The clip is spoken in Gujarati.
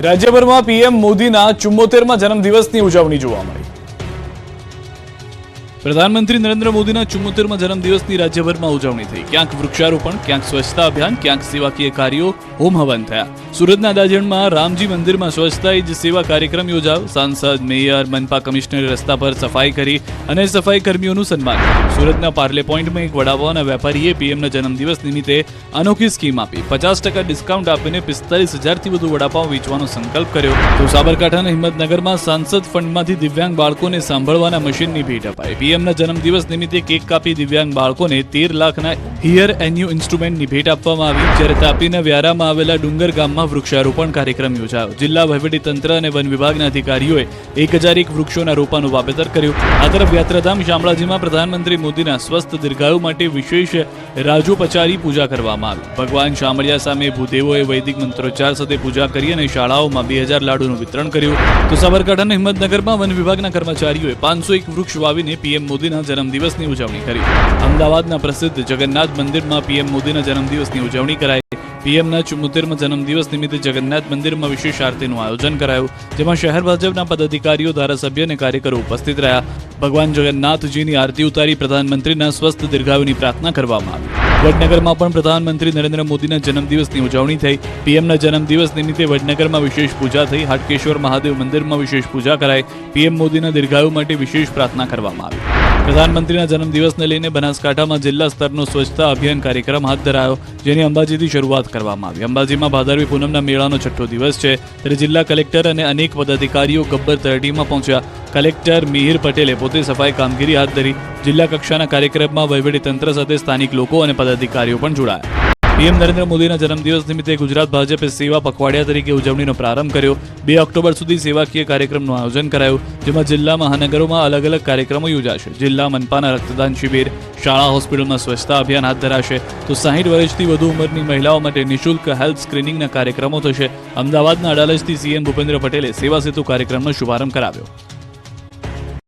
રાજ્યભરમાં પીએમ મોદીના 74મા જન્મદિવસની ઉજવણી જોવા મળી। પ્રધાનમંત્રી નરેન્દ્ર મોદીના 74મા જન્મદિવસની રાજ્યભરમાં ઉજવણી થઈ। ક્યાંક વૃક્ષારોપણ, ક્યાંક સ્વચ્છતા અભિયાન, ક્યાંક સેવાકીય કાર્યો, હોમ હવન થયા। સુરતના દાજણમાં રામજી મંદિરમાં સ્વચ્છતા જ સેવા કાર્યક્રમ યોજાયો। સાંસદ, મેયર, મનપા કમિશનરે રસ્તા પર સફાઈ કરી અને સફાઈ કર્મીઓનું સન્માન કર્યું। સુરતના પાર્લે પોઈન્ટમાં એક વડાપાવના વેપારીએ પીએમના જન્મદિવસ નિમિત્તે અનોખી સ્કીમ આપી। 50% ડિસ્કાઉન્ટ આપીને 45,000થી વધુ વડાપાવ વેચવાનો સંકલ્પ કર્યો। તો સાબરકાંઠાના હિંમતનગરમાં સાંસદ ફંડમાંથી દિવ્યાંગ બાળકોને સાંભળવાના મશીનની ભેટ અપાઈ। પીએમના જન્મદિવસ નિમિત્તે કેક કાપી દિવ્યાંગ બાળકોને 13 લાખના હિયર એન્યુ ઇન્સ્ટ્રુમેન્ટની ભેટ આપવામાં આવી। જ્યારે તાપીના વ્યારામાં આવેલા ડુંગર ગામમાં વૃક્ષારોપણ કાર્યક્રમ યોજાયો। જિલ્લા વહીવટીતંત્ર અને વન વિભાગના અધિકારીઓએ 1001 વૃક્ષોના રોપાનું વાવેતર કર્યું। આ તરફ યાત્રાધામ શામળાજીમાં પ્રધાનમંત્રી મોદીના સ્વસ્થ દીર્ઘાયુ માટે વિશેષ રાજોપચારી પૂજા કરવામાં આવી। ભગવાન શામળિયા સામે ભૂદેવોએ વૈદિક મંત્રોચ્ચાર સાથે પૂજા કરી અને શાળાઓમાં 2000 લાડુનું વિતરણ કર્યું। તો સાબરકાંઠાના હિંમતનગરમાં વન વિભાગના કર્મચારીઓએ 501 વૃક્ષ વાવીને પીએમ મોદીના જન્મદિવસની ઉજવણી કરી। અમદાવાદના પ્રસિદ્ધ જગન્નાથ મંદિરમાં પીએમ મોદીના જન્મદિવસની ઉજવણી કરાઈ। પીએમના 74મા જન્મદિવસ નિમિત્તે જગન્નાથ મંદિરમાં વિશેષ આરતીનું આયોજન કરાયું, જેમાં શહેર ભાજપના પદાધિકારીઓ, ધારાસભ્ય અને કાર્યકરો ઉપસ્થિત રહ્યા। ભગવાન જગન્નાથજીની આરતી ઉતારી પ્રધાનમંત્રીના સ્વસ્થ દીર્ઘાયુની પ્રાર્થના કરવામાં આવી। વડનગરમાં પણ પ્રધાનમંત્રી નરેન્દ્ર મોદીના જન્મદિવસની ઉજવણી થઈ। પીએમના જન્મદિવસ નિમિત્તે વડનગરમાં વિશેષ પૂજા થઈ। હાટકેશ્વર મહાદેવ મંદિરમાં વિશેષ પૂજા કરાઈ। પીએમ મોદીના દીર્ઘાયુ માટે વિશેષ પ્રાર્થના કરવામાં આવી। પ્રધાનમંત્રીના જન્મદિવસને લઈને બનાસકાંઠામાં જિલ્લા સ્તરનો સ્વચ્છતા અભિયાન કાર્યક્રમ હાથ ધરાયો, જેની અંબાજીથી શરૂઆત કરવામાં આવી। અંબાજીમાં ભાદરવી પૂનમના મેળાનો 6થો દિવસ છે, ત્યારે જિલ્લા કલેક્ટર અને અનેક પદાધિકારીઓ ગબ્બર તળેટીમાં પહોંચ્યા। કલેક્ટર મિહિર પટેલે પોતે સફાઈ કામગીરી હાથ ધરી। જિલ્લા કક્ષાના કાર્યક્રમમાં વહીવટીતંત્ર સાથે સ્થાનિક લોકો અને પદાધિકારીઓ પણ જોડાયા। પીએમ નરેન્દ્ર મોદીના જન્મદિવસ નિમિત્તે ગુજરાત ભાજપે સેવા પખવાડિયા તરીકે ઉજવણીનો પ્રારંભ કર્યો। 2 ઓક્ટોબર સુધી સેવાકીય કાર્યક્રમનું આયોજન કરાયું, જેમાં જિલ્લા મહાનગરોમાં અલગ અલગ કાર્યક્રમો યોજાશે। જિલ્લા મનપાના રક્તદાન શિબિર, શાળા હોસ્પિટલમાં સ્વચ્છતા અભિયાન હાથ ધરાશે। તો 60 વર્ષથી વધુ ઉંમરની મહિલાઓ માટે નિઃશુલ્ક હેલ્થ સ્ક્રીનિંગના કાર્યક્રમો થશે। અમદાવાદના અડાલજથી સીએમ ભૂપેન્દ્ર પટેલે સેવા સેતુ કાર્યક્રમનો શુભારંભ કરાવ્યો।